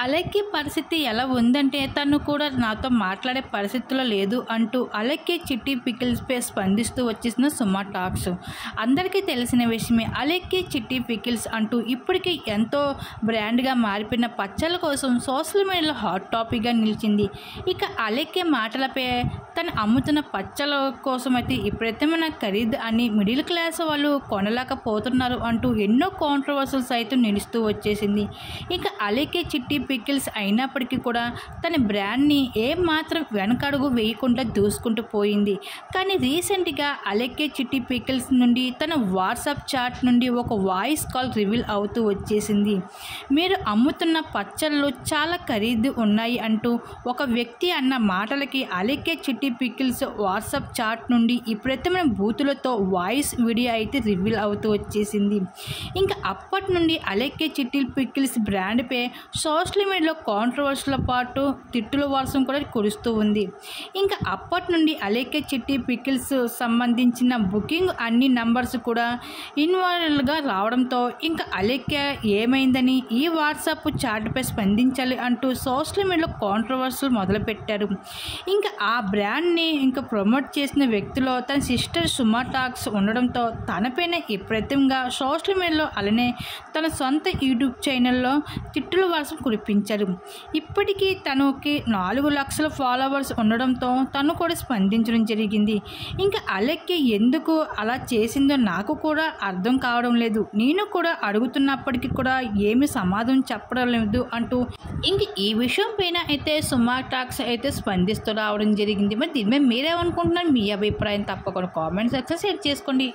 అలెక్కి పరిస్థితి ఎలా ఉందంటే తను కూడా నాతో మాట్లాడే పరిస్థితిలో లేదు అంటూ అలెక్కి చిట్టి పికిల్స్పై స్పందిస్తూ వచ్చేసిన సుమ టాక్స్. అందరికీ తెలిసిన విషయమే. అలెక్కి చిట్టి పికిల్స్ అంటూ ఇప్పటికీ ఎంతో బ్రాండ్గా మారిపోయిన పచ్చళ్ళ కోసం సోషల్ మీడియాలో హాట్ టాపిక్గా నిలిచింది. ఇక అలెక్కి మాటలపై తను అమ్ముతున్న పచ్చళ్ళ కోసం అయితే విపరీతమైన ఖరీదు అని మిడిల్ క్లాస్ వాళ్ళు కొనలేకపోతున్నారు అంటూ ఎన్నో కాంట్రవర్సీలు సైతం నిలుస్తూ వచ్చేసింది. ఇక అలెక్కి చిట్టి పికిల్స్ అయినప్పటికీ కూడా తన బ్రాండ్ని ఏమాత్రం వెనకడుగు వేయకుండా దూసుకుంటూ పోయింది. కానీ రీసెంట్గా అలెక్కి చిట్టి పికిల్స్ నుండి తన వాట్సాప్ చాట్ నుండి ఒక వాయిస్ కాల్ రివీల్ అవుతూ వచ్చేసింది. మీరు అమ్ముతున్న పచ్చళ్ళు చాలా ఖరీదు ఉన్నాయి అంటూ ఒక వ్యక్తి అన్న మాటలకి అలెక్కి చిట్టి పికిల్స్ వాట్సాప్ చాట్ నుండి విపరీతమైన బూతులతో వాయిస్ వీడియో అయితే రివీల్ అవుతూ వచ్చేసింది. ఇంకా అప్పటి నుండి అలెక్కి చిట్టి పికిల్స్ బ్రాండ్పై సోషల్ మీడియాలో కాంట్రవర్సీల పాటు తిట్టుల వర్షం కూడా కురుస్తూ ఉంది. ఇంకా అప్పటి నుండి అలెక్కి చిట్టి పికిల్స్ సంబంధించిన బుకింగ్ అన్ని నంబర్స్ కూడా ఇన్వాల్వ్గా రావడంతో ఇంకా అలెక్కి ఏమైందని ఈ వాట్సాప్ చాట్పై స్పందించాలి అంటూ సోషల్ మీడియాలో కాంట్రవర్సీలు మొదలుపెట్టారు. ఇంకా ఆ బ్రాండ్ని ఇంకా ప్రమోట్ చేసిన వ్యక్తిలో తన సిస్టర్ సుమ టాక్స్ ఉండడంతో తనపైన విపరీతంగా సోషల్ మీడియాలో అలానే తన సొంత యూట్యూబ్ ఛానల్లో తిట్టుల వర్షం కురిపించారు. ఇప్పటికీ తనకి 4 లక్షల ఫాలోవర్స్ ఉండడంతో తను కూడా స్పందించడం జరిగింది. ఇంకా అలెక్కి ఎందుకు అలా చేసిందో నాకు కూడా అర్థం కావడం లేదు. నేను కూడా అడుగుతున్నప్పటికీ కూడా ఏమి సమాధానం చెప్పడం లేదు అంటూ ఇంక ఈ విషయం పైన అయితే సుమ టాక్స్ అయితే స్పందిస్తూ రావడం జరిగింది. మరి దీని మీద మీరేమనుకుంటున్నారు? మీ అభిప్రాయం తప్పకుండా కామెంట్ సెక్షన్ షేర్ చేసుకోండి.